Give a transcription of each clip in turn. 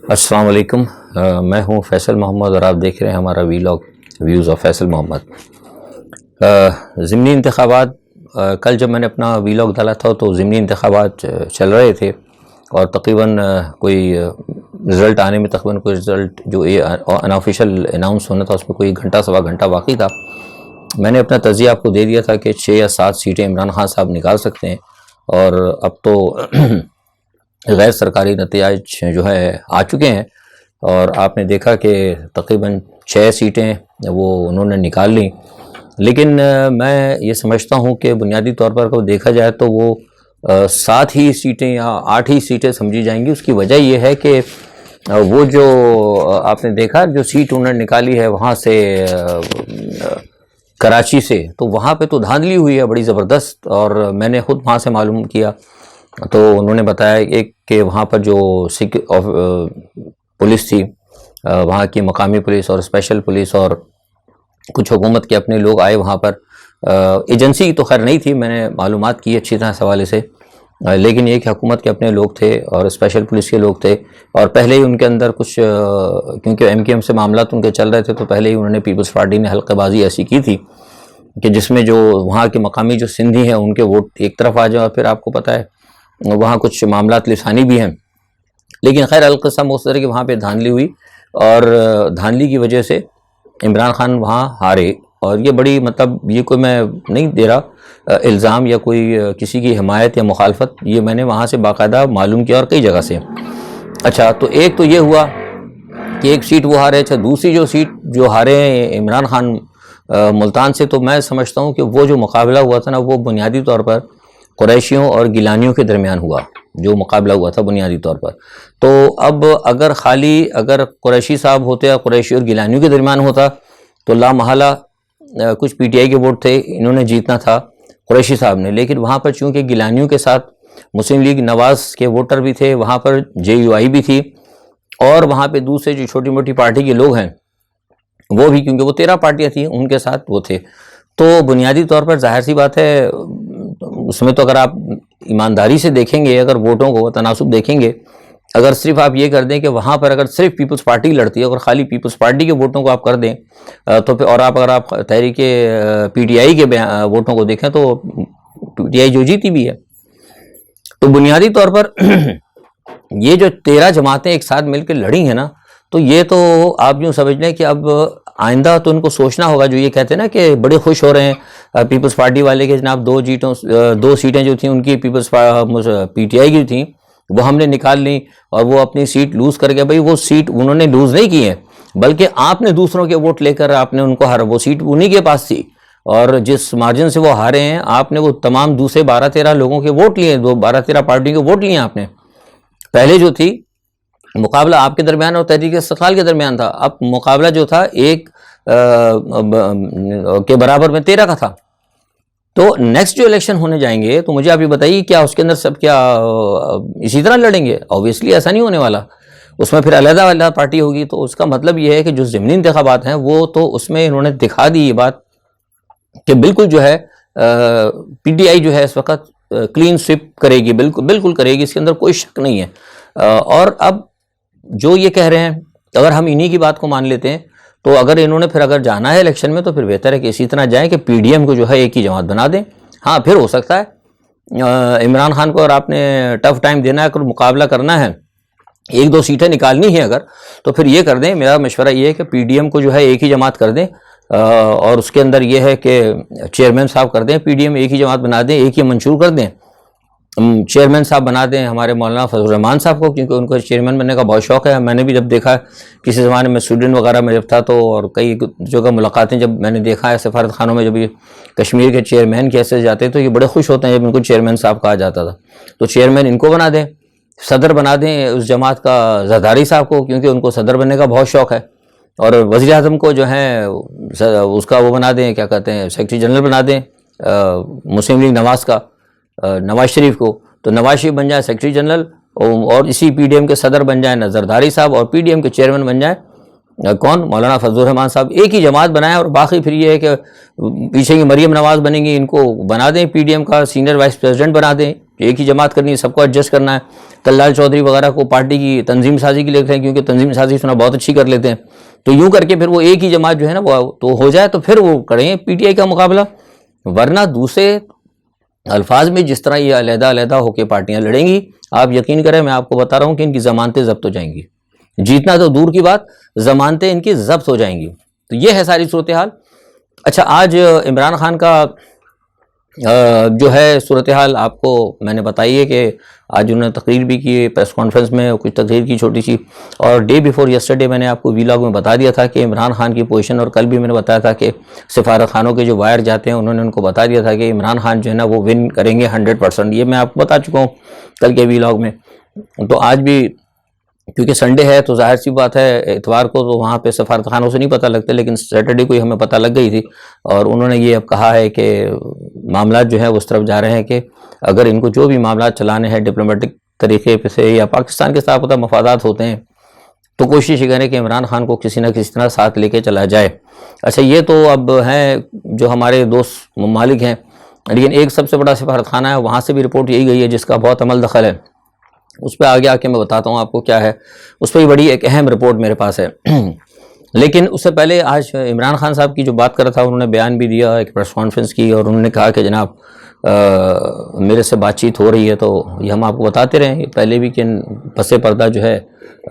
السلام علیکم، میں ہوں فیصل محمد اور آپ دیکھ رہے ہیں ہمارا ویلاگ ویوز آف فیصل محمد۔ ضمنی انتخابات، کل جب میں نے اپنا ویلاگ ڈالا تھا تو ضمنی انتخابات چل رہے تھے اور تقریباً کوئی رزلٹ آنے میں کوئی رزلٹ جو انآفیشیل اناؤنس ہونا تھا اس میں کوئی گھنٹہ سوا گھنٹہ باقی تھا۔ میں نے اپنا تجزیہ آپ کو دے دیا تھا کہ 6 یا 7 سیٹیں عمران خان صاحب نکال سکتے ہیں، اور اب تو غیر سرکاری نتائج جو ہے آ چکے ہیں، اور آپ نے دیکھا کہ تقریباً 6 سیٹیں وہ انہوں نے نکال لیں۔ لیکن میں یہ سمجھتا ہوں کہ بنیادی طور پر اگر دیکھا جائے تو وہ 7 ہی سیٹیں یا 8 ہی سیٹیں سمجھی جائیں گی۔ اس کی وجہ یہ ہے کہ وہ جو آپ نے دیکھا جو سیٹ انہوں نے نکالی ہے وہاں سے کراچی سے، تو وہاں پہ تو دھاندلی ہوئی ہے بڑی زبردست، اور میں نے خود وہاں سے معلوم کیا تو انہوں نے بتایا ایک کہ وہاں پر جو پولیس تھی، وہاں کی مقامی پولیس اور اسپیشل پولیس اور کچھ حکومت کے اپنے لوگ آئے وہاں پر۔ ایجنسی تو خیر نہیں تھی، میں نے معلومات کی اچھی طرح اس حوالے سے، لیکن یہ کہ حکومت کے اپنے لوگ تھے اور اسپیشل پولیس کے لوگ تھے، اور پہلے ہی ان کے اندر کچھ کیونکہ ایم کیو ایم سے معاملات ان کے چل رہے تھے تو پہلے ہی انہوں نے پیپلز پارٹی نے حلقہ بازی ایسی کی تھی کہ جس میں جو وہاں کے مقامی جو سندھی ہیں ان کے ووٹ ایک طرف آ جائیں، اور پھر آپ کو پتہ ہے وہاں کچھ معاملات لسانی بھی ہیں۔ لیکن خیر القسم اس طرح کی وہاں پہ دھاندلی ہوئی، اور دھاندلی کی وجہ سے عمران خان وہاں ہارے، اور یہ بڑی مطلب یہ کوئی میں نہیں دے رہا الزام یا کوئی کسی کی حمایت یا مخالفت، یہ میں نے وہاں سے باقاعدہ معلوم کیا اور کئی جگہ سے۔ اچھا، تو ایک تو یہ ہوا کہ ایک سیٹ وہ ہارے۔ اچھا، دوسری جو سیٹ جو ہارے ہیں عمران خان ملتان سے، تو میں سمجھتا ہوں کہ وہ جو مقابلہ ہوا تھا نا وہ بنیادی طور پر قریشیوں اور گیلانیوں کے درمیان ہوا، جو مقابلہ ہوا تھا بنیادی طور پر۔ تو اب اگر قریشی صاحب ہوتے یا قریشی اور گیلانیوں کے درمیان ہوتا تو لا محالہ کچھ پی ٹی آئی کے ووٹ تھے، انہوں نے جیتنا تھا قریشی صاحب نے، لیکن وہاں پر چونکہ گیلانیوں کے ساتھ مسلم لیگ نواز کے ووٹر بھی تھے، وہاں پر جے یو آئی بھی تھی، اور وہاں پہ دوسرے جو چھوٹی موٹی پارٹی کے لوگ ہیں وہ بھی، کیونکہ وہ 13 پارٹیاں تھیں ان کے ساتھ وہ تھے، تو بنیادی طور پر ظاہر سی بات ہے اس میں تو اگر آپ ایمانداری سے دیکھیں گے، اگر ووٹوں کو تناسب دیکھیں گے، اگر صرف آپ یہ کر دیں کہ وہاں پر اگر صرف پیپلز پارٹی لڑتی ہے، اگر خالی پیپلز پارٹی کے ووٹوں کو آپ کر دیں تو پھر، اور اگر آپ تحریک پی ٹی آئی کے ووٹوں کو دیکھیں تو پی ٹی آئی جو جیتی بھی ہے، تو بنیادی طور پر یہ جو 13 جماعتیں ایک ساتھ مل کے لڑی ہیں نا، تو یہ تو آپ یوں سمجھ لیں کہ اب آئندہ تو ان کو سوچنا ہوگا، جو یہ کہتے ہیں نا کہ بڑے خوش ہو رہے ہیں پیپلز پارٹی والے کہ جناب 2 سیٹیں جو تھیں ان کی پیپلز پی ٹی آئی کی تھیں وہ ہم نے نکال لیں، اور وہ اپنی سیٹ لوز کر کے، بھائی وہ سیٹ انہوں نے لوز نہیں کی ہے بلکہ آپ نے دوسروں کے ووٹ لے کر آپ نے ان کو وہ سیٹ انہی کے پاس تھی، اور جس مارجن سے وہ ہارے ہیں آپ نے وہ تمام دوسرے 12-13 لوگوں کے ووٹ لیے، 12-13 پارٹیوں کے ووٹ لیے آپ نے۔ پہلے جو تھی مقابلہ آپ کے درمیان اور تحریک استقلال کے درمیان تھا، اب مقابلہ جو تھا 1 کے برابر میں 13 کا تھا۔ تو نیکسٹ جو الیکشن ہونے جائیں گے تو مجھے آپ یہ بتائیے کیا اس کے اندر سب کیا اسی طرح لڑیں گے؟ اوبویسلی ایسا نہیں ہونے والا، اس میں پھر علیحدہ علیحدہ پارٹی ہوگی۔ تو اس کا مطلب یہ ہے کہ جو ضمنی انتخابات ہیں وہ تو اس میں انہوں نے دکھا دی یہ بات کہ بالکل جو ہے پی ٹی آئی جو ہے اس وقت کلین سویپ کرے گی، بالکل کرے گی، اس کے اندر کوئی شک نہیں ہے۔ اور اب جو یہ کہہ رہے ہیں اگر ہم انہی کی بات کو مان لیتے ہیں تو اگر انہوں نے اگر جانا ہے الیکشن میں تو پھر بہتر ہے کہ اسی طرح جائیں کہ پی ڈی ایم کو جو ہے ایک ہی جماعت بنا دیں۔ ہاں، پھر ہو سکتا ہے عمران خان کو اگر آپ نے ٹف ٹائم دینا ہے، اگر مقابلہ کرنا ہے، 1-2 سیٹیں نکالنی ہیں اگر، تو پھر یہ کر دیں، میرا مشورہ یہ ہے کہ پی ڈی ایم کو جو ہے ایک ہی جماعت کر دیں، اور اس کے اندر یہ ہے کہ چیئرمین صاحب کر دیں، پی ڈی ایم ایک ہی جماعت بنا دیں، ایک ہی منشور کر دیں، چیئرمین صاحب بنا دیں ہمارے مولانا فضل الرحمان صاحب کو، کیونکہ ان کو چیئرمین بننے کا بہت شوق ہے۔ میں نے بھی جب دیکھا کسی زمانے میں سویڈن وغیرہ میں جب تھا تو، اور کئی جگہ ملاقاتیں جب میں نے دیکھا ہے سفارت خانوں میں، جب یہ کشمیر کے چیئرمین کیسے جاتے ہیں تو یہ بڑے خوش ہوتے ہیں جب ان کو چیئرمین صاحب کہا جاتا تھا۔ تو چیئرمین ان کو بنا دیں، صدر بنا دیں اس جماعت کا زرداری صاحب کو، کیونکہ ان کو صدر بننے کا بہت شوق ہے، اور وزیر اعظم کو جو ہے اس کا وہ بنا دیں، کیا کہتے ہیں، سیکرٹری جنرل بنا دیں مسلم لیگ نواز کا، نواز شریف کو، تو نواز شریف بن جائے سیکرٹری جنرل، اور اسی پی ڈی ایم کے صدر بن جائیں زرداری صاحب، اور پی ڈی ایم کے چیئرمین بن جائیں کون، مولانا فضل الرحمان صاحب، ایک ہی جماعت بنائیں۔ اور باقی پھر یہ ہے کہ پیچھے کی مریم نواز بنیں گی، ان کو بنا دیں پی ڈی ایم کا سینئر وائس پریزیڈنٹ بنا دیں، ایک ہی جماعت کرنی ہے, سب کو ایڈجسٹ کرنا ہے. کلال چودھری وغیرہ کو پارٹی کی تنظیم سازی کے لیے رکھتے ہیں, کیونکہ تنظیم سازی سنا بہت اچھی کر لیتے ہیں. تو یوں کر کے پھر وہ ایک ہی جماعت جو ہے نا وہ تو ہو جائے, تو پھر وہ کریں پی ٹی آئی کا مقابلہ. ورنہ دوسرے الفاظ میں جس طرح یہ علیحدہ علیحدہ ہو کے پارٹیاں لڑیں گی, آپ یقین کریں میں آپ کو بتا رہا ہوں کہ ان کی ضمانتیں ضبط ہو جائیں گی. جیتنا تو دور کی بات, ضمانتیں ان کی ضبط ہو جائیں گی. تو یہ ہے ساری صورتحال. اچھا, آج عمران خان کا جو ہے صورتحال آپ کو میں نے بتائی ہے کہ آج انہوں نے تقریر بھی کی پریس کانفرنس میں, کچھ تقریر کی چھوٹی سی. اور ڈے بیفور یسٹرڈے میں نے آپ کو ویلاگ میں بتا دیا تھا کہ عمران خان کی پوزیشن, اور کل بھی میں نے بتایا تھا کہ سفارت خانوں کے جو وائر جاتے ہیں انہوں نے ان کو بتا دیا تھا کہ عمران خان جو ہے نا وہ ون کریں گے 100%. یہ میں آپ کو بتا چکا ہوں کل کے ویلاگ میں. تو آج بھی کیونکہ سنڈے ہے تو ظاہر سی بات ہے اتوار کو تو وہاں پہ سفارت خانوں سے نہیں پتہ لگتے, لیکن سیٹرڈے کو ہی ہمیں پتہ لگ گئی تھی. اور انہوں نے یہ اب کہا ہے کہ معاملات جو ہے اس طرف جا رہے ہیں کہ اگر ان کو جو بھی معاملات چلانے ہیں ڈپلومیٹک طریقے سے یا پاکستان کے ساتھ مفادات ہوتے ہیں تو کوشش یہ کریں کہ عمران خان کو کسی نہ کسی طرح ساتھ لے کے چلا جائے. اچھا, یہ تو اب ہیں جو ہمارے دوست ممالک ہیں, لیکن ایک سب سے بڑا سفارت خانہ ہے, وہاں سے بھی رپورٹ یہی گئی ہے جس کا بہت عمل دخل ہے. اس پہ آگے آ کے میں بتاتا ہوں آپ کو کیا ہے. اس پہ بڑی ایک اہم رپورٹ میرے پاس ہے. لیکن اس سے پہلے آج عمران خان صاحب کی جو بات کر رہا تھا, انہوں نے بیان بھی دیا, ایک پریس کانفرنس کی, اور انہوں نے کہا کہ جناب میرے سے بات چیت ہو رہی ہے. تو یہ ہم آپ کو بتاتے رہے پہلے بھی کہ پس پردہ جو ہے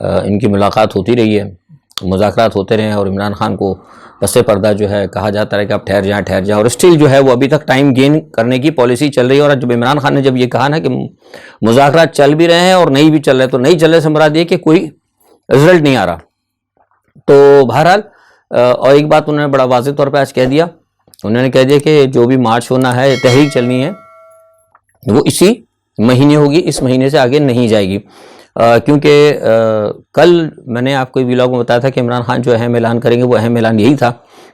ان کی ملاقات ہوتی رہی ہے, مذاکرات ہوتے رہے ہیں, اور عمران خان کو پس پردہ جو ہے کہا جاتا ہے کہ آپ ٹھہر جائیں, اور اسٹل جو ہے وہ ابھی تک ٹائم گین کرنے کی پالیسی چل رہی ہے. اور جب عمران خان نے جب یہ کہا نا کہ مذاکرات چل بھی رہے ہیں اور نہیں بھی چل رہے, تو نہیں چل رہے سے مراد یہ کہ کوئی رزلٹ نہیں آ رہا. تو بہرحال اور ایک بات انہوں نے بڑا واضح طور پہ آج کہہ دیا, انہوں نے کہہ دیا کہ جو بھی مارچ ہونا ہے, تحریک چلنی ہے, وہ اسی مہینے ہوگی, اس مہینے سے آگے نہیں جائے گی. کیونکہ کل میں نے آپ کو ویلاگ میں بتایا تھا کہ عمران خان جو اہم اعلان کریں گے, وہ اہم اعلان یہی تھا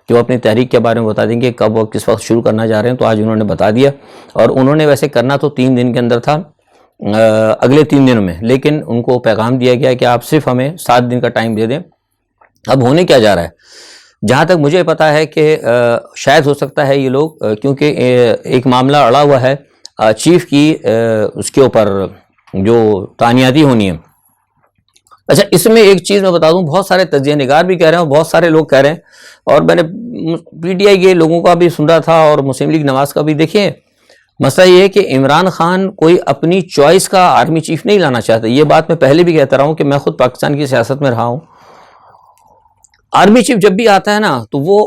کہ وہ اپنی تحریک کے بارے میں بتا دیں گے کب اور کس وقت شروع کرنا جا رہے ہیں. تو آج انہوں نے بتا دیا, اور انہوں نے ویسے کرنا تو 3 دن کے اندر تھا, اگلے 3 دنوں میں, لیکن ان کو پیغام دیا گیا کہ آپ صرف ہمیں 7 دن کا ٹائم دے دیں. اب ہونے کیا جا رہا ہے, جہاں تک مجھے پتا ہے کہ شاید ہو سکتا ہے یہ لوگ, کیونکہ ایک معاملہ اڑا ہوا ہے چیف کی, اس کے اوپر جو تعیناتی ہونی ہے. اچھا, اس میں ایک چیز میں بتا دوں, بہت سارے تجزیہ نگار بھی کہہ رہے ہیں, اور بہت سارے لوگ کہہ رہے ہیں, اور میں نے پی ٹی آئی کے لوگوں کا بھی سن رہا تھا اور مسلم لیگ نواز کا بھی. دیکھیں, مسئلہ یہ ہے کہ عمران خان کوئی اپنی چوائس کا آرمی چیف نہیں لانا چاہتا. یہ بات میں پہلے بھی کہتا رہا ہوں کہ میں خود پاکستان کی سیاست میں رہا ہوں. آرمی چیف جب بھی آتا ہے نا تو وہ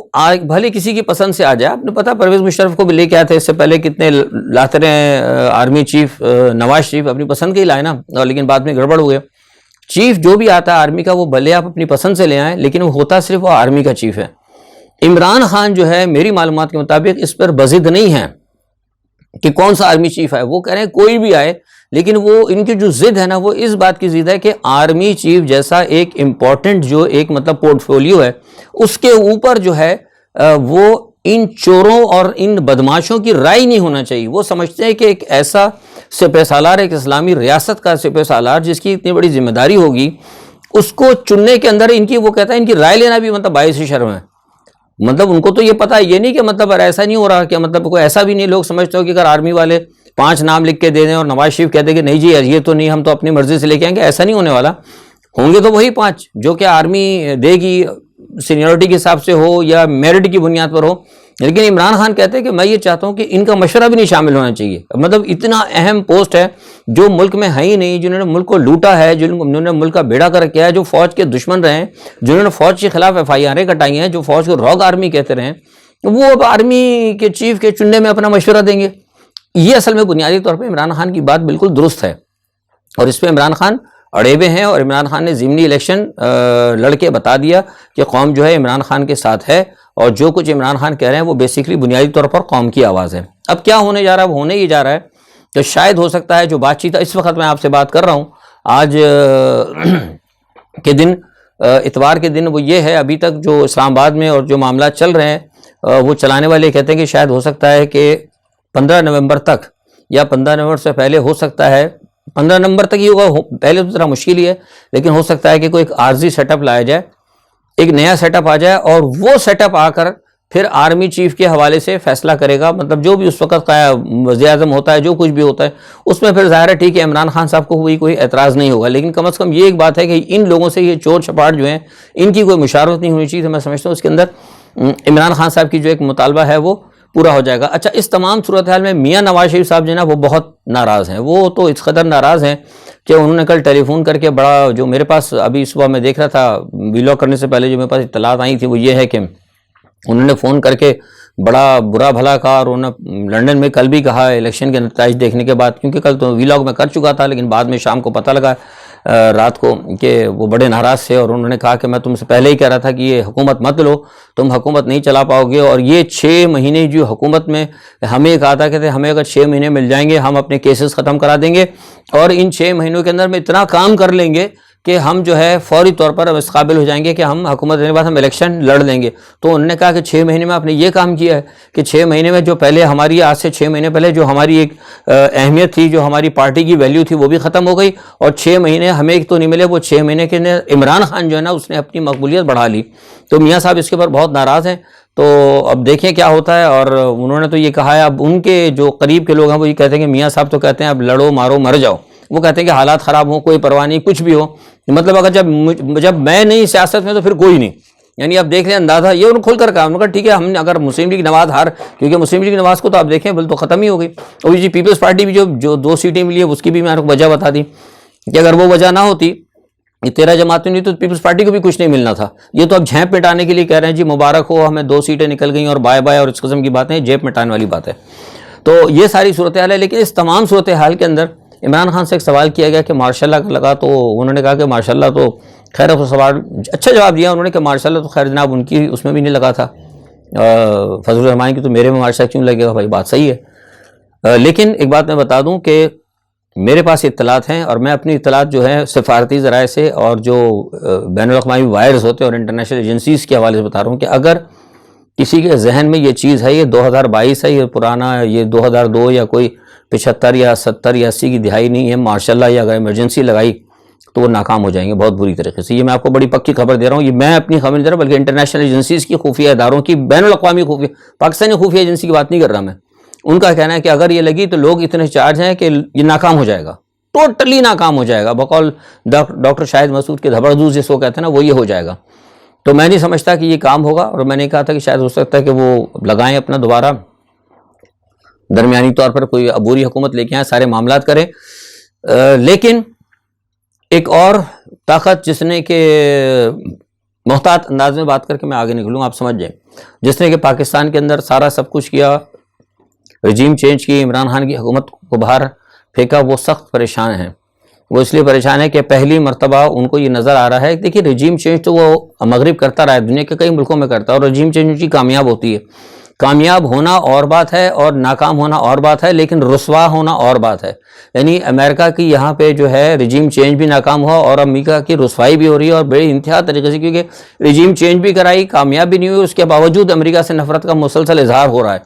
بھلے کسی کی پسند سے آ جائے. آپ نے پتا پرویز مشرف کو بھی لے کے آئے تھے, اس سے پہلے کتنے لاتے رہے آرمی چیف, نواز شریف اپنی پسند کے ہی لائے نا, لیکن بعد میں گڑبڑ ہو گیا. چیف جو بھی آتا ہے آرمی کا, وہ بھلے آپ اپنی پسند سے لے آئیں, لیکن وہ ہوتا صرف وہ آرمی کا چیف ہے. عمران خان جو ہے میری معلومات کے مطابق اس پر بضد نہیں ہے کہ کون سا آرمی چیف ہے. وہ کہہ رہے ہیں کوئی بھی آئے, لیکن وہ ان کی جو ضد ہے نا وہ اس بات کی ضد ہے کہ آرمی چیف جیسا ایک امپورٹنٹ جو ایک مطلب پورٹ فولیو ہے, اس کے اوپر جو ہے وہ ان چوروں اور ان بدماشوں کی رائے نہیں ہونا چاہیے. وہ سمجھتے ہیں کہ ایک ایسا سپہ سالار, ایک اسلامی ریاست کا سپہ سالار جس کی اتنی بڑی ذمہ داری ہوگی, اس کو چننے کے اندر ان کی, وہ کہتا ہے ان کی رائے لینا بھی مطلب باعث شرم ہے. مطلب ان کو تو یہ پتا ہے, یہ نہیں کہ مطلب ایسا نہیں ہو رہا کہ مطلب کوئی ایسا بھی نہیں, لوگ سمجھتے ہو کہ اگر آرمی والے 5 نام لکھ کے دے دیں اور نواز شریف کہتے ہیں کہ نہیں جی یہ تو نہیں, ہم تو اپنی مرضی سے لے کے آئیں گے, ایسا نہیں ہونے والا. ہوں گے تو وہی 5 جو کہ آرمی دے گی, سینیورٹی کے حساب سے ہو یا میرٹ کی بنیاد پر ہو. لیکن عمران خان کہتے ہیں کہ میں یہ چاہتا ہوں کہ ان کا مشورہ بھی نہیں شامل ہونا چاہیے. مطلب اتنا اہم پوسٹ ہے جو ملک میں ہے ہی نہیں, جنہوں نے ملک کو لوٹا ہے, جنہوں نے ملک کا بیڑا کر کیا ہے, جو فوج کے دشمن رہے ہیں, جنہوں نے فوج کے خلاف FIR کٹائی ہیں, جو فوج کو راگ آرمی کہتے رہے, وہ اب آرمی کے چیف کے چننے میں اپنا مشورہ دیں گے. یہ اصل میں بنیادی طور پہ عمران خان کی بات بالکل درست ہے, اور اس پہ عمران خان اڑے ہوئے ہیں. اور عمران خان نے ضمنی الیکشن لڑ کے بتا دیا کہ قوم جو ہے عمران خان کے ساتھ ہے, اور جو کچھ عمران خان کہہ رہے ہیں وہ بیسیکلی بنیادی طور پر قوم کی آواز ہے. اب کیا ہونے جا رہا ہے, وہ ہونے ہی جا رہا ہے کہ شاید ہو سکتا ہے جو بات چیت اس وقت میں آپ سے بات کر رہا ہوں آج کے دن, اتوار کے دن, وہ یہ ہے ابھی تک جو اسلام آباد میں اور جو معاملات چل رہے ہیں وہ چلانے والے کہتے ہیں کہ شاید ہو سکتا ہے کہ 15 نومبر تک یا 15 نومبر سے پہلے ہو سکتا ہے, 15 نومبر تک ہی ہوگا, پہلے تو ذرا مشکل ہی ہے, لیکن ہو سکتا ہے کہ کوئی ایک عارضی سیٹ اپ لایا جائے, ایک نیا سیٹ اپ آ جائے, اور وہ سیٹ اپ آ کر پھر آرمی چیف کے حوالے سے فیصلہ کرے گا، مطلب جو بھی اس وقت وزیر اعظم ہوتا ہے، جو کچھ بھی ہوتا ہے اس میں پھر ظاہر ہے ٹھیک ہے عمران خان صاحب کو کوئی اعتراض نہیں ہوگا، لیکن کم از کم یہ ایک بات ہے کہ ان لوگوں سے یہ چور چپاٹ جو ہیں ان کی کوئی مشاورت نہیں ہونی چاہیے. میں سمجھتا ہوں اس کے اندر عمران خان صاحب کی جو ایک مطالبہ ہے وہ پورا ہو جائے گا. اچھا، اس تمام صورتحال میں میاں نواز شریف صاحب جو ہے نا وہ بہت ناراض ہیں. وہ تو اس قدر ناراض ہیں کہ انہوں نے کل ٹیلی فون کر کے بڑا، جو میرے پاس ابھی صبح میں دیکھ رہا تھا ویلاگ کرنے سے پہلے جو میرے پاس اطلاعات آئی تھی وہ یہ ہے کہ انہوں نے فون کر کے بڑا برا بھلا کہا، اور انہوں نے لنڈن میں کل بھی کہا الیکشن کے نتائج دیکھنے کے بعد، کیونکہ کل تو ویلاگ میں کر چکا تھا لیکن بعد میں شام کو پتہ لگا رات کو کہ وہ بڑے ناراض تھے، اور انہوں نے کہا کہ میں تم سے پہلے ہی کہہ رہا تھا کہ یہ حکومت مت لو، تم حکومت نہیں چلا پاؤ گے، اور یہ 6 مہینے جو حکومت میں ہمیں کہا تھا کہ ہمیں اگر 6 مہینے مل جائیں گے ہم اپنے کیسز ختم کرا دیں گے، اور ان 6 مہینوں کے اندر میں اتنا کام کر لیں گے کہ ہم جو ہے فوری طور پر اس قابل ہو جائیں گے کہ ہم حکومت دینے کے بعد ہم الیکشن لڑ لیں گے. تو انہوں نے کہا کہ 6 مہینے میں آپ نے یہ کام کیا ہے کہ 6 مہینے میں جو پہلے ہماری، آج سے 6 مہینے پہلے جو ہماری ایک اہمیت تھی، جو ہماری پارٹی کی ویلیو تھی وہ بھی ختم ہو گئی، اور 6 مہینے ہمیں ایک تو نہیں ملے، وہ 6 مہینے کے عمران خان جو ہے نا اس نے اپنی مقبولیت بڑھا لی. تو میاں صاحب اس کے اوپر بہت ناراض ہیں. تو اب دیکھیں کیا ہوتا ہے. اور انہوں نے تو یہ کہا ہے، اب ان کے جو قریب کے لوگ ہیں وہ یہ کہتے ہیں کہ میاں صاحب تو کہتے ہیں اب لڑو مارو مر جاؤ. وہ کہتے ہیں کہ حالات خراب ہوں کوئی پرواہ نہیں، کچھ بھی ہو، مطلب اگر جب میں نہیں سیاست میں تو پھر کوئی نہیں. یعنی اب دیکھ لیں اندازہ، یہ انہوں نے کھل کر کہا. انہوں نے کہا ٹھیک ہے ہم نے اگر مسلم لیگ نواز ہار، کیونکہ مسلم لیگ نواز کو تو آپ دیکھیں بل تو ختم ہی ہو گئی. اور جی پیپلز پارٹی بھی جو 2 سیٹیں ملی ہے اس کی بھی میں آپ کو وجہ بتا دی کہ اگر وہ وجہ نہ ہوتی، یہ 13 جماعتیں نہیں تو پیپلز پارٹی کو بھی کچھ نہیں ملنا تھا. یہ تو اب جھیپ مٹانے کے لیے کہہ رہے ہیں جی مبارک ہو ہمیں 2 سیٹیں نکل گئیں اور بائے بائے اور اس قسم کی باتیں، جھیپ مٹانے والی بات ہے. تو یہ ساری صورتحال ہے. لیکن اس تمام صورتحال کے اندر عمران خان سے ایک سوال کیا گیا کہ مارشاء اللہ لگا، تو انہوں نے کہا کہ ماشاء اللہ تو خیر، سوال اچھا جواب دیا انہوں نے کہ ماشاء اللہ تو خیر جناب ان کی اس میں بھی نہیں لگا تھا، فضل الرحمان کی تو میرے میں ماشاء اللہ کیوں لگے گا بھائی، بات صحیح ہے. لیکن ایک بات میں بتا دوں کہ میرے پاس اطلاعات ہیں، اور میں اپنی اطلاعات جو ہے سفارتی ذرائع سے اور جو بین الاقوامی وائرز ہوتے ہیں اور انٹرنیشنل ایجنسیز کے حوالے سے بتا رہا ہوں کہ اگر کسی کے ذہن میں یہ چیز ہے، یہ 2022 ہے، یہ پرانا، یہ 2002 یا کوئی 75 یا 70 یا 80 کی دہائی نہیں ہے ماشاءاللہ، یا اگر ایمرجنسی لگائی تو وہ ناکام ہو جائیں گے بہت بری طریقے سے. یہ میں آپ کو بڑی پکی خبر دے رہا ہوں. یہ میں اپنی خبر نہیں دے رہا بلکہ انٹرنیشنل ایجنسیز کی، خفیہ اداروں کی، بین الاقوامی خفیہ، پاکستانی خفیہ ایجنسی کی بات نہیں کر رہا میں. ان کا کہنا ہے کہ اگر یہ لگی تو لوگ اتنے چارج ہیں کہ یہ ناکام ہو جائے گا، ٹوٹلی ناکام ہو جائے گا. بقول ڈاکٹر شاہد مسعود کے دھبڑدوز جس کو کہتے ہیں نا، وہ یہ ہو جائے گا. تو میں نہیں سمجھتا کہ یہ کام ہوگا، اور میں نے کہا تھا کہ شاید ہو سکتا ہے کہ وہ لگائیں اپنا دوبارہ درمیانی طور پر کوئی عبوری حکومت لے کے آئیں، سارے معاملات کریں. لیکن ایک اور طاقت جس نے کہ محتاط انداز میں بات کر کے میں آگے نکلوں، آپ سمجھ جائیں، جس نے کہ پاکستان کے اندر سارا سب کچھ کیا، رجیم چینج کی، عمران خان کی حکومت کو باہر پھینکا، وہ سخت پریشان ہیں. وہ اس لیے پریشان ہے کہ پہلی مرتبہ ان کو یہ نظر آ رہا ہے. دیکھیے رجیم چینج تو وہ مغرب کرتا رہا ہے، دنیا کے کئی ملکوں میں کرتا ہے، اور رجیم چینج کی کامیاب ہوتی ہے. کامیاب ہونا اور بات ہے اور ناکام ہونا اور بات ہے، لیکن رسوا ہونا اور بات ہے. یعنی امریکہ کی یہاں پہ جو ہے رجیم چینج بھی ناکام ہوا، اور امریکہ کی رسوائی بھی ہو رہی ہے، اور بڑے انتہا طریقے سے، کیونکہ رجیم چینج بھی کرائی، کامیاب بھی نہیں ہوئی، اس کے باوجود امریکہ سے نفرت کا مسلسل اظہار ہو رہا ہے.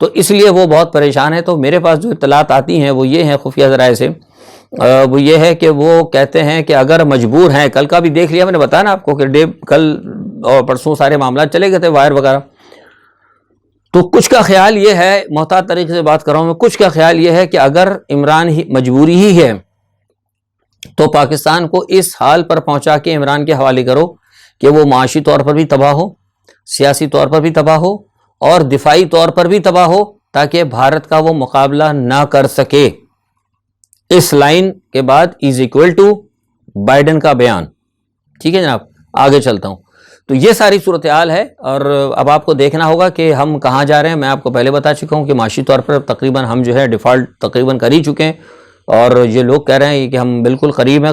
تو اس لیے وہ بہت پریشان ہے. تو میرے پاس جو اطلاعات آتی ہیں وہ یہ ہیں خفیہ ذرائع سے، وہ یہ ہے کہ وہ کہتے ہیں کہ اگر مجبور ہیں، کل کا بھی دیکھ لیا میں نے بتایا نا آپ کو کہ کل اور پرسوں سارے معاملات چلے گئے تھے وائر وغیرہ. تو کچھ کا خیال یہ ہے، محتاط طریقے سے بات کر رہا ہوں میں، کچھ کا خیال یہ ہے کہ اگر عمران ہی مجبوری ہی ہے تو پاکستان کو اس حال پر پہنچا کے عمران کے حوالے کرو کہ وہ معاشی طور پر بھی تباہ ہو، سیاسی طور پر بھی تباہ ہو، اور دفاعی طور پر بھی تباہ ہو، تاکہ بھارت کا وہ مقابلہ نہ کر سکے. اس لائن کے بعد از اکول ٹو بائیڈن کا بیان. ٹھیک ہے جناب، آگے چلتا ہوں. تو یہ ساری صورتحال ہے، اور اب آپ کو دیکھنا ہوگا کہ ہم کہاں جا رہے ہیں. میں آپ کو پہلے بتا چکا ہوں کہ معاشی طور پر تقریباً ہم جو ہے ڈیفالٹ تقریباً کر ہی چکے ہیں، اور یہ لوگ کہہ رہے ہیں کہ ہم بالکل قریب ہیں،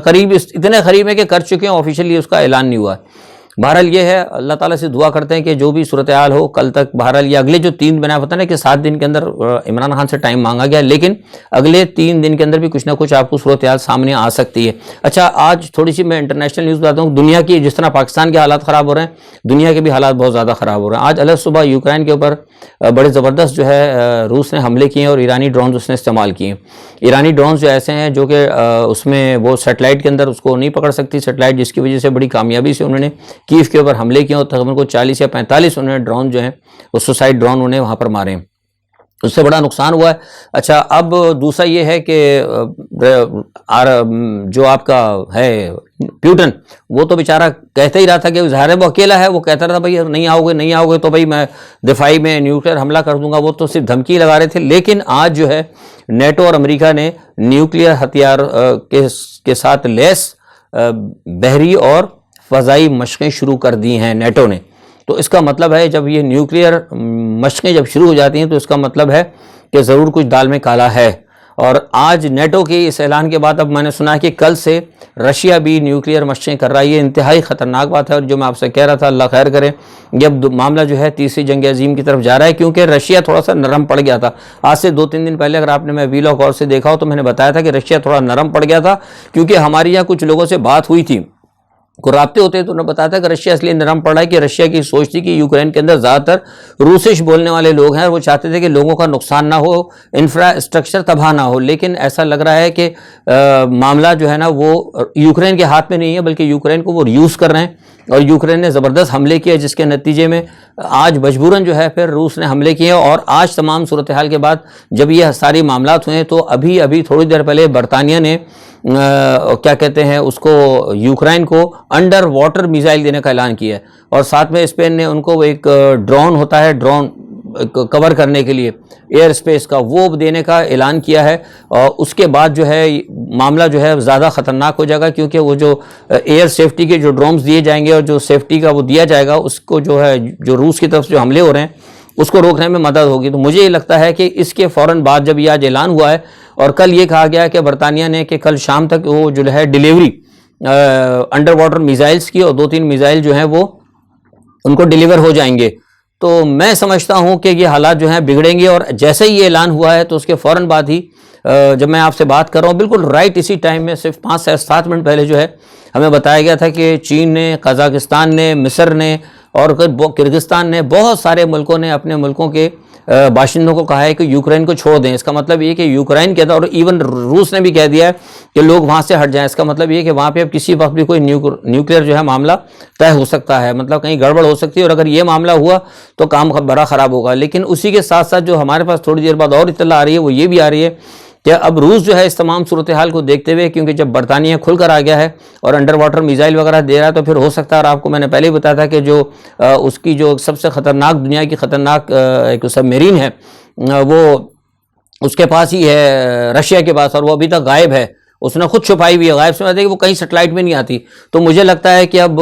اتنے قریب ہیں کہ کر چکے ہیں، آفیشیلی اس کا اعلان نہیں ہوا ہے. بہرحال یہ ہے، اللہ تعالیٰ سے دعا کرتے ہیں کہ جو بھی صورتحال ہو کل تک، بہرحال یہ اگلے جو 3 بنا ہوتا ہے نا کہ 7 دن کے اندر عمران خان سے ٹائم مانگا گیا، لیکن اگلے 3 دن کے اندر بھی کچھ نہ کچھ آپ کو صورتحال سامنے آ سکتی ہے. اچھا، آج تھوڑی سی میں انٹرنیشنل نیوز بتاتا ہوں. دنیا کی جس طرح پاکستان کے حالات خراب ہو رہے ہیں، دنیا کے بھی حالات بہت زیادہ خراب ہو رہے ہیں. آج الگ صبح یوکرین کے اوپر بڑے زبردست جو ہے روس نے حملے کیے ہیں، اور ایرانی ڈرونز اس نے استعمال کیے ہیں. ایرانی ڈرونز جو ایسے ہیں جو کہ اس میں وہ سیٹلائٹ کے اندر اس کو نہیں پکڑ سکتی سیٹلائٹ، جس کی وجہ سے بڑی کامیابی سے انہوں نے کیف کے اوپر حملے کیے اور تقریباً کو 40 یا 45 انہوں نے ڈرون جو ہیں وہ سوسائڈ ڈرون انہیں وہاں پر مارے ہیں، اس سے بڑا نقصان ہوا ہے۔ اچھا اب دوسرا یہ ہے کہ جو آپ کا ہے پیوٹن، وہ تو بیچارہ کہتا ہی رہا تھا کہ ظاہر ہے وہ اکیلا ہے، وہ کہتا رہا تھا بھائی نہیں آؤ گے تو بھائی میں دفاعی میں نیوکلیر حملہ کر دوں گا، وہ تو صرف دھمکی لگا رہے تھے۔ لیکن آج جو ہے نیٹو اور امریکہ نے نیوکلیر ہتھیار کے ساتھ لیس بحری اور فضائی مشقیں شروع کر دی ہیں نیٹو نے۔ تو اس کا مطلب ہے جب یہ نیوکلیر مشقیں جب شروع ہو جاتی ہیں تو اس کا مطلب ہے کہ ضرور کچھ دال میں کالا ہے۔ اور آج نیٹو کے اس اعلان کے بعد اب میں نے سنا ہے کہ کل سے رشیا بھی نیوکلیر مشقیں کر رہا ہے۔ یہ انتہائی خطرناک بات ہے، اور جو میں آپ سے کہہ رہا تھا اللہ خیر کرے، جب معاملہ جو ہے تیسری جنگ عظیم کی طرف جا رہا ہے، کیونکہ رشیا تھوڑا سا نرم پڑ گیا تھا آج سے 2-3 دن پہلے۔ اگر آپ نے میں ویلاگ اور سے دیکھا ہو تو میں نے بتایا تھا کہ رشیا تھوڑا نرم پڑ گیا تھا، کیونکہ ہماری یہاں کچھ لوگوں سے بات ہوئی تھی، کو رابطے ہوتے تو انہیں بتایا تھا کہ رشیا اس لیے نرم پڑ رہا ہے کہ رشیا کی سوچ تھی کہ یوکرین کے اندر زیادہ تر روسش بولنے والے لوگ ہیں، اور وہ چاہتے تھے کہ لوگوں کا نقصان نہ ہو، انفراسٹرکچر تباہ نہ ہو۔ لیکن ایسا لگ رہا ہے کہ معاملہ جو ہے نا وہ یوکرین کے ہاتھ میں نہیں ہے، بلکہ یوکرین کو وہ ریوز کر رہے ہیں، اور یوکرین نے زبردست حملے کیے، جس کے نتیجے میں آج مجبوراً جو ہے پھر روس نے حملے کیے۔ اور آج تمام صورتحال کے بعد جب یہ ساری معاملات ہوئے تو ابھی تھوڑی دیر پہلے برطانیہ نے کیا کہتے ہیں اس کو، یوکرین کو انڈر واٹر میزائل دینے کا اعلان کیا ہے، اور ساتھ میں اسپین نے ان کو ایک ڈرون ہوتا ہے، ڈرون کور کرنے کے لیے ایئر اسپیس کا، وہ دینے کا اعلان کیا ہے۔ اور اس کے بعد جو ہے معاملہ جو ہے زیادہ خطرناک ہو جائے گا، کیونکہ وہ جو ایئر سیفٹی کے جو ڈرونز دیے جائیں گے اور جو سیفٹی کا وہ دیا جائے گا، اس کو جو ہے جو روس کی طرف سے جو حملے ہو رہے ہیں اس کو روکنے میں مدد ہوگی۔ تو مجھے یہ لگتا ہے کہ اس کے فوراً بعد جب یہ آج اعلان ہوا ہے، اور کل یہ کہا گیا ہے کہ برطانیہ نے کہ کل شام تک وہ جو ہے ڈیلیوری انڈر واٹر میزائلز کی، اور 2-3 میزائل جو ہیں وہ ان کو ڈیلیور ہو جائیں گے، تو میں سمجھتا ہوں کہ یہ حالات جو ہیں بگڑیں گے۔ اور جیسے ہی یہ اعلان ہوا ہے تو اس کے فوراً بعد ہی جب میں آپ سے بات کر رہا ہوں بالکل رائٹ اسی ٹائم میں صرف 5 سے 7 منٹ پہلے جو ہے ہمیں بتایا گیا تھا کہ چین نے، قزاقستان نے، مصر نے اور کرغزستان نے، بہت سارے ملکوں نے اپنے ملکوں کے باشندوں کو کہا ہے کہ یوکرین کو چھوڑ دیں۔ اس کا مطلب یہ کہ یوکرین کے اندر، اور ایون روس نے بھی کہہ دیا ہے کہ لوگ وہاں سے ہٹ جائیں۔ اس کا مطلب یہ کہ وہاں پہ اب کسی وقت بھی کوئی نیوکلیر جو ہے معاملہ طے ہو سکتا ہے، مطلب کہیں گڑبڑ ہو سکتی ہے، اور اگر یہ معاملہ ہوا تو کام بڑا خراب ہوگا۔ لیکن اسی کے ساتھ ساتھ جو ہمارے پاس تھوڑی دیر بعد اور اطلاع آ رہی ہے وہ یہ بھی آ رہی ہے کہ اب روس جو ہے اس تمام صورتحال کو دیکھتے ہوئے، کیونکہ جب برطانیہ کھل کر آ گیا ہے اور انڈر واٹر میزائل وغیرہ دے رہا ہے، تو پھر ہو سکتا ہے، اور آپ کو میں نے پہلے ہی بتایا تھا کہ جو اس کی جو سب سے خطرناک، دنیا کی خطرناک ایک سب میرین ہے، وہ اس کے پاس ہی ہے، رشیا کے پاس، اور وہ ابھی تک غائب ہے، اس نے خود چھپائی ہوئی ہے، غائب سے مطلب کہ وہ کہیں سیٹلائٹ میں نہیں آتی۔ تو مجھے لگتا ہے کہ اب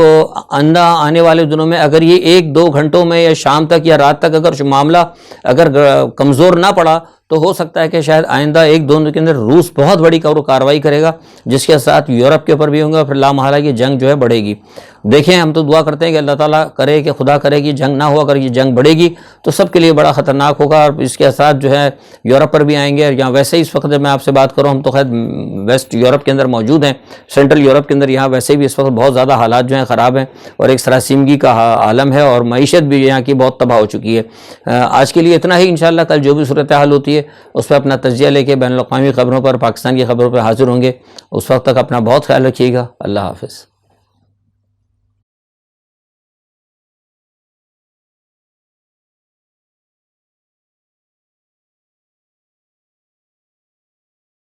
آنے والے دنوں میں اگر یہ 1-2 گھنٹوں میں یا شام تک یا رات تک اگر معاملہ اگر کمزور نہ پڑا تو ہو سکتا ہے کہ شاید آئندہ 1-2 دن کے اندر روس بہت بڑی کارروائی کرے گا، جس کے ساتھ یورپ کے اوپر بھی ہوں گا، پھر لامحالہ یہ جنگ جو ہے بڑھے گی۔ دیکھیں، ہم تو دعا کرتے ہیں کہ اللہ تعالیٰ کرے کہ خدا کرے کہ جنگ نہ ہو، اگر یہ جنگ بڑھے گی تو سب کے لیے بڑا خطرناک ہوگا، اور اس کے ساتھ جو ہے یورپ پر بھی آئیں گے۔ اور یہاں ویسے ہی اس وقت جب میں آپ سے بات کروں، ہم تو خیر ویسٹ یورپ کے اندر موجود ہیں، سینٹرل یورپ کے اندر، یہاں ویسے بھی اس وقت بہت زیادہ حالات جو ہیں خراب ہیں، اور ایک سراسیمگی کا عالم ہے، اور معیشت بھی یہاں کی بہت تباہ ہو چکی ہے۔ آج کے لیے اتنا ہی، انشاءاللہ کل جو بھی صورتحال ہوتی ہے اس پہ اپنا تجزیہ لے کے بین الاقوامی خبروں پر، پاکستان کی خبروں پر حاضر ہوں گے۔ اس وقت تک اپنا بہت خیال رکھیے گا۔ اللہ حافظ۔